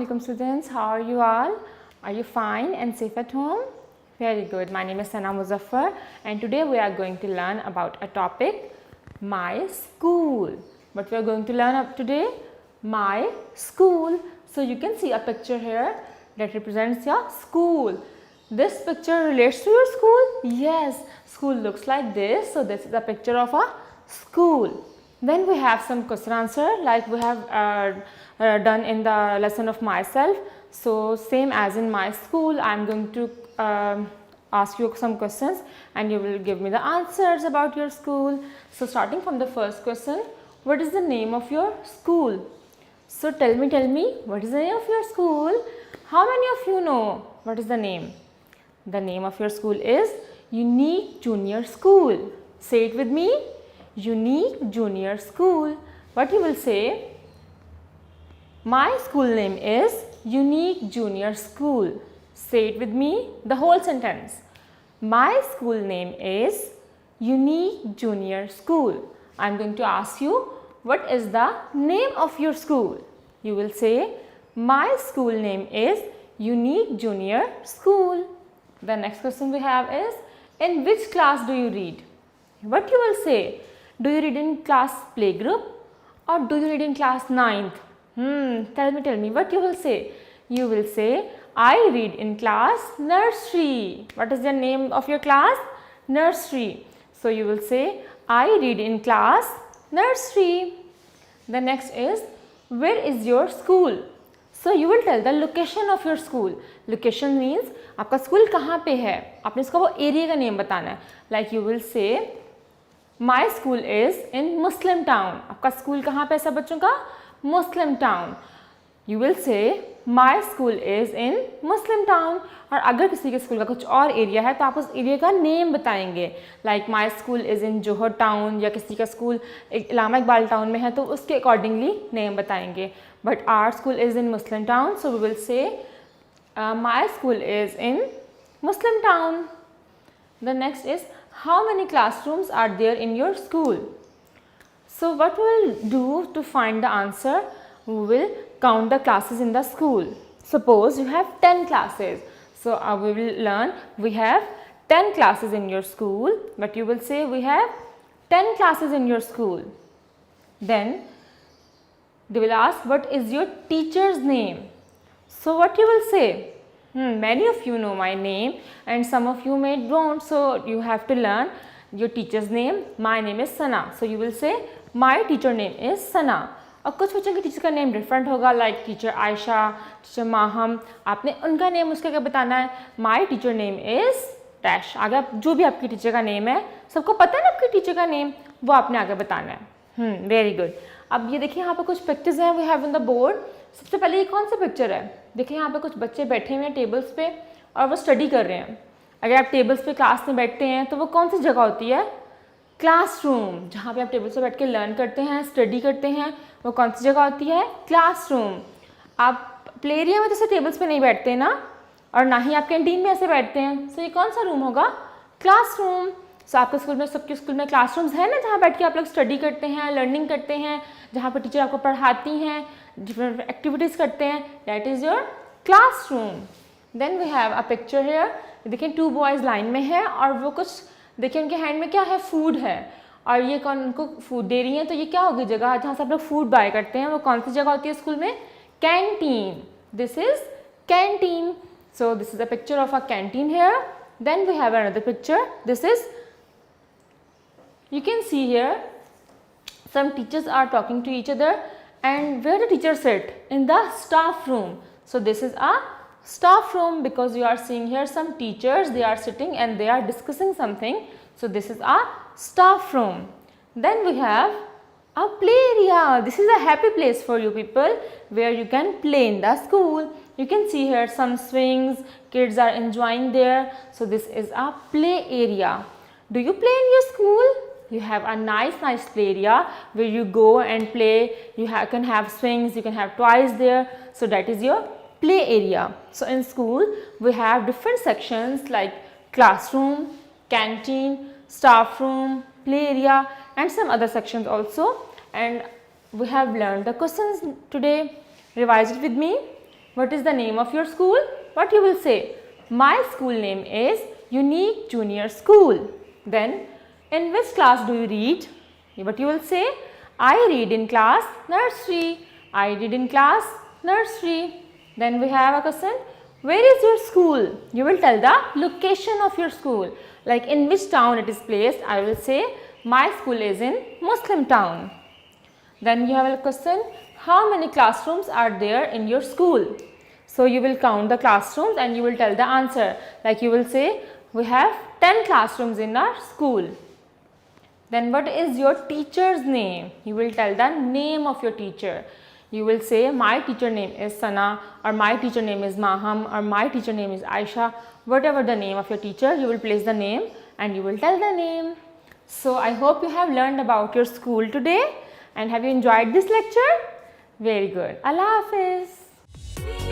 Assalamualaikum students, how are you all? Are you fine and safe at home? Very good. My name is Sana Muzaffar and today we are going to learn about a topic, my school. What we are going to learn up today? My school. So you can see a picture here that represents your school. This picture relates to your school? Yes, school looks like this. So this is a picture of a school. Then we have some question answer like we have done in the lesson of myself. So same as in my school, I am going to ask you some questions and you will give me the answers about your school. So starting from the first question, what is the name of your school? So tell me, what is the name of your school? How many of you know what is the name? The name of your school is Unique Junior School. Say it with me. Unique Junior School. What you will say? My school name is Unique Junior School. Say it with me, the whole sentence. My school name is Unique Junior School. I am going to ask you, what is the name of your school? You will say, my school name is Unique Junior School. The next question we have is, in which class do you read? What you will say? Do you read in class playgroup or do you read in class 9th? Tell me, what you will say? You will say, I read in class nursery. What is the name of your class? Nursery. So you will say, I read in class nursery. The next is, where is your school? So you will tell the location of your school. Location means आपका school कहाँ पे है? आपने इसका वो area का name बताना है. Like you will say, my school is in Muslim town. आपका school कहाँ पे है सब बच्चों का? Muslim town. You will say, my school is in Muslim town. और अगर किसी के स्कूल का कुछ और एरिया है तो आप उस एरिया का नेम बताएंगे. Like my school is in Johar town या किसी का स्कूल इलामा इकबाल टाउन में है तो उसके अकॉर्डिंगली नेम बताएंगे. But our school is in Muslim town, so we will say my school is in Muslim town. The next is, how many classrooms are there in your school? So what we will do to find the answer? We will count the classes in the school. Suppose you have 10 classes. So we will learn we have 10 classes in your school. But you will say we have 10 classes in your school. Then they will ask, what is your teacher's name? So what you will say? Many of you know my name and some of you may don't, so you have to learn your teacher's name. My name is Sana, so you will say my teacher name is Sana. और कुछ बच्चों के teacher का name different होगा like teacher Ayesha, teacher Maham. आपने उनका name उसका क्या बताना है? My teacher name is dash. आगे आप जो भी आपकी टीचर का नेम है, सबको पता है ना आपकी टीचर का नेम, वो आपने आगे बताना है. Very good. अब ये देखिए यहाँ पर कुछ पिक्चर्स हैं we have on the board. सबसे पहले ये कौन सा पिक्चर है? देखिए यहाँ पे कुछ बच्चे बैठे हुए हैं टेबल्स पे और वो स्टडी कर रहे हैं. अगर आप टेबल्स पे क्लास में बैठते हैं तो वो कौन सी जगह होती है? क्लासरूम. जहाँ पे आप टेबल्स पे बैठ के लर्न करते हैं, स्टडी करते हैं, वो कौन सी जगह होती है? क्लासरूम. आप प्ले एरिया में जैसे टेबल्स पे नहीं बैठते ना, और ना ही आप कैंटीन में ऐसे बैठते हैं. सो ये कौन सा रूम होगा? क्लासरूम. सो आपके स्कूल में, सबके स्कूल में क्लासरूम्स है ना, जहाँ बैठ के आप लोग स्टडी करते हैं, लर्निंग करते हैं, जहाँ पर टीचर आपको पढ़ाती हैं, डिफरेंट एक्टिविटीज़ करते हैं. That is your classroom. Then we have a picture here. देखिए 2 बॉयज़ लाइन में है और वो कुछ, देखिए उनके हैंड में क्या है? फूड है. और ये कौन उनको फूड दे रही है? तो ये क्या होगी जगह जहाँ से आप लोग फूड बाय करते हैं? वो कौन सी जगह होती है स्कूल में? Canteen. This is canteen. So this is a picture of a canteen here. Then we have another picture. This is, you can see here some teachers are talking to each other, and where the teachers sit? In the staff room. So this is a staff room because you are seeing here some teachers, they are sitting and they are discussing something. So this is a staff room. Then we have a play area. This is a happy place for you people where you can play in the school. You can see here some swings, kids are enjoying there. So this is a play area. Do you play in your school? You have a nice play area where you go and play. You can have swings, you can have toys there. So that is your play area. So in school we have different sections like classroom, canteen, staff room, play area and some other sections also. And we have learned the questions today. Revise it with me. What is the name of your school? What you will say? My school name is Unique Junior School. Then, in which class do you read? What you will say? I read in class nursery. I read in class nursery. Then we have a question. Where is your school? You will tell the location of your school. Like in which town it is placed. I will say my school is in Muslim town. Then you have a question. How many classrooms are there in your school? So you will count the classrooms and you will tell the answer. Like you will say we have 10 classrooms in our school. Then what is your teacher's name? You will tell the name of your teacher. You will say my teacher name is Sana, or my teacher name is Maham, or my teacher name is Aisha. Whatever the name of your teacher, you will place the name and you will tell the name. So I hope you have learned about your school today, and have you enjoyed this lecture? Very good. Allah Hafiz.